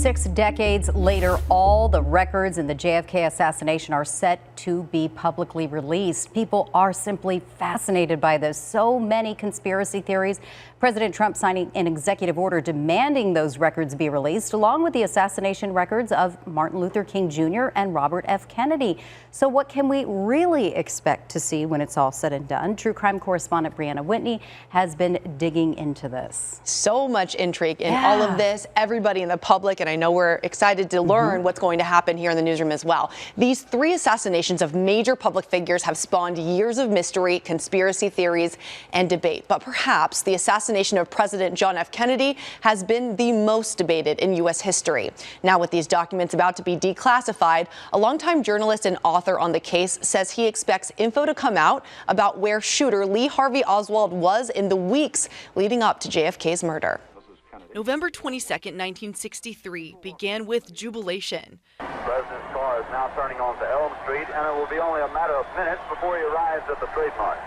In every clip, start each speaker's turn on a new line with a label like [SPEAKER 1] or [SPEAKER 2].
[SPEAKER 1] 6 decades later, all the records in the JFK assassination are set to be publicly released. People are simply fascinated by this. So many conspiracy theories. President Trump signing an executive order demanding those records be released, along with the assassination records of Martin Luther King Jr. and Robert F. Kennedy. So what can we really expect to see when it's all said and done? True crime correspondent Brianna Whitney has been digging into this.
[SPEAKER 2] So much intrigue in all of this. Everybody in the public, and I know we're excited to learn what's going to happen here in the newsroom as well. These 3 assassinations of major public figures have spawned years of mystery, conspiracy theories, and debate. But perhaps the assassination of President John F. Kennedy has been the most debated in U.S. history. Now, with these documents about to be declassified, a longtime journalist and author on the case says he expects info to come out about where shooter Lee Harvey Oswald was in the weeks leading up to JFK's murder.
[SPEAKER 3] November 22, 1963 began with jubilation.
[SPEAKER 4] The president's car is now turning onto Elm Street, and it will be only a matter of minutes before he arrives at the trademark.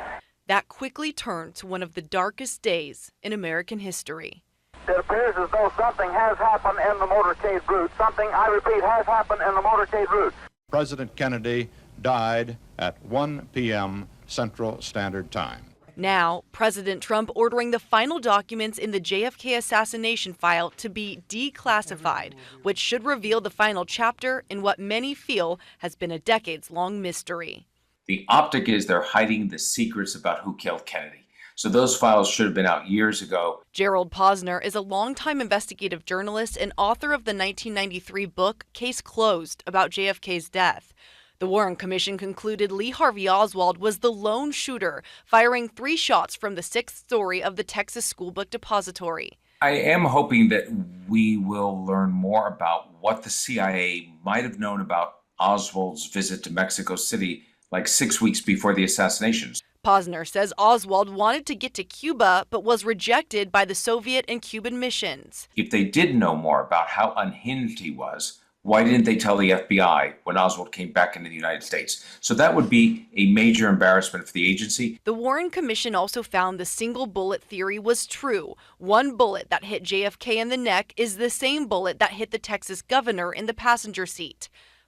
[SPEAKER 3] That quickly turned to one of the darkest days in American history.
[SPEAKER 4] It appears as though something has happened in the motorcade route. Something, I repeat, has happened in the motorcade route.
[SPEAKER 5] President Kennedy died at 1 p.m. Central Standard Time.
[SPEAKER 3] Now, President Trump ordering the final documents in the JFK assassination file to be declassified, which should reveal the final chapter in what many feel has been a decades-long mystery.
[SPEAKER 6] The optic is they're hiding the secrets about who killed Kennedy. So those files should have been out years ago.
[SPEAKER 3] Gerald Posner is a longtime investigative journalist and author of the 1993 book Case Closed about JFK's death. The Warren Commission concluded Lee Harvey Oswald was the lone shooter, firing 3 shots from the 6th story of the Texas School Book Depository.
[SPEAKER 6] I am hoping that we will learn more about what the CIA might have known about Oswald's visit to Mexico City like 6 weeks before the assassinations.
[SPEAKER 3] Posner says Oswald wanted to get to Cuba, but was rejected by the Soviet and Cuban missions.
[SPEAKER 6] If they did know more about how unhinged he was, why didn't they tell the FBI when Oswald came back into the United States? So that would be a major embarrassment for the agency.
[SPEAKER 3] The Warren Commission also found the single bullet theory was true. One bullet that hit JFK in the neck is the same bullet that hit the Texas governor in the passenger seat.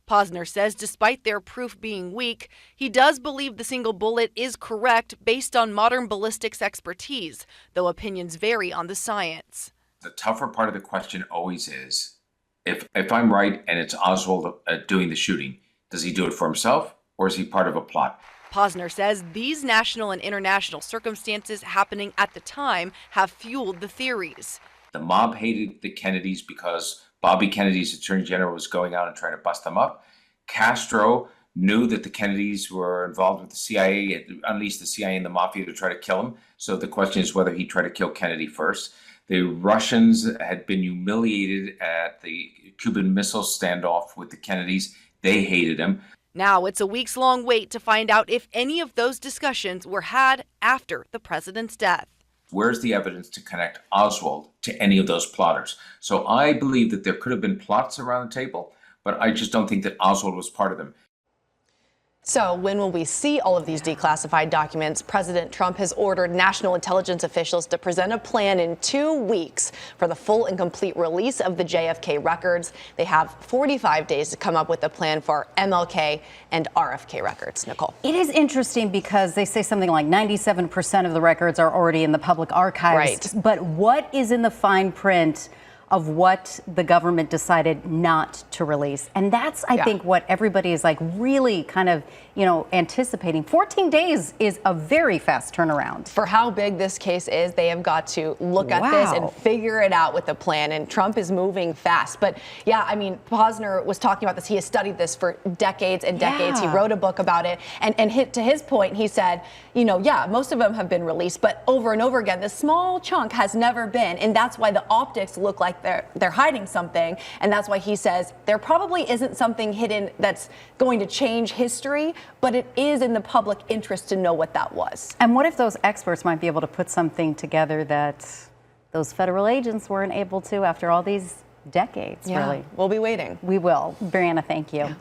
[SPEAKER 3] Posner says despite their proof being weak, he does believe the single bullet is correct based on modern ballistics expertise, though opinions vary on the science.
[SPEAKER 6] The tougher part of the question always is, if I'm right and it's Oswald doing the shooting, does he do it for himself or is he part of a plot?
[SPEAKER 3] Posner says these national and international circumstances happening at the time have fueled the theories.
[SPEAKER 6] The mob hated the Kennedys because Bobby Kennedy's attorney general was going out and trying to bust them up. Castro knew that the Kennedys were involved with the CIA, unleashed the CIA and the mafia to try to kill him. So the question is whether he tried to kill Kennedy first. The Russians had been humiliated at the Cuban Missile standoff with the Kennedys. They hated him.
[SPEAKER 3] Now it's a weeks-long wait to find out if any of those discussions were had after the president's death.
[SPEAKER 6] Where's the evidence to connect Oswald to any of those plotters? So I believe that there could have been plots around the table, but I just don't think that Oswald was part of them.
[SPEAKER 2] So when will we see all of these declassified documents? President Trump has ordered national intelligence officials to present a plan in 2 weeks for the full and complete release of the JFK records. They have 45 days to come up with a plan for MLK and RFK records. Nicole.
[SPEAKER 1] It is interesting because they say something like 97% of the records are already in the public archives.
[SPEAKER 2] Right.
[SPEAKER 1] But what is in the fine print of what the government decided not to release? And that's, I think, what everybody is like really kind of, anticipating. 14 days is a very fast turnaround.
[SPEAKER 2] For how big this case is, they have got to look at this and figure it out with a plan. And Trump is moving fast. But yeah, I mean, Posner was talking about this. He has studied this for decades and decades. He wrote a book about it. And to his point, he said, most of them have been released, but over and over again, this small chunk has never been. And that's why the optics look like they're hiding something. And that's why he says there probably isn't something hidden that's going to change history, but it is in the public interest to know what that was.
[SPEAKER 1] And what if those experts might be able to put something together that those federal agents weren't able to after all these decades, really?
[SPEAKER 2] We'll be waiting.
[SPEAKER 1] We will. Brianna, thank you.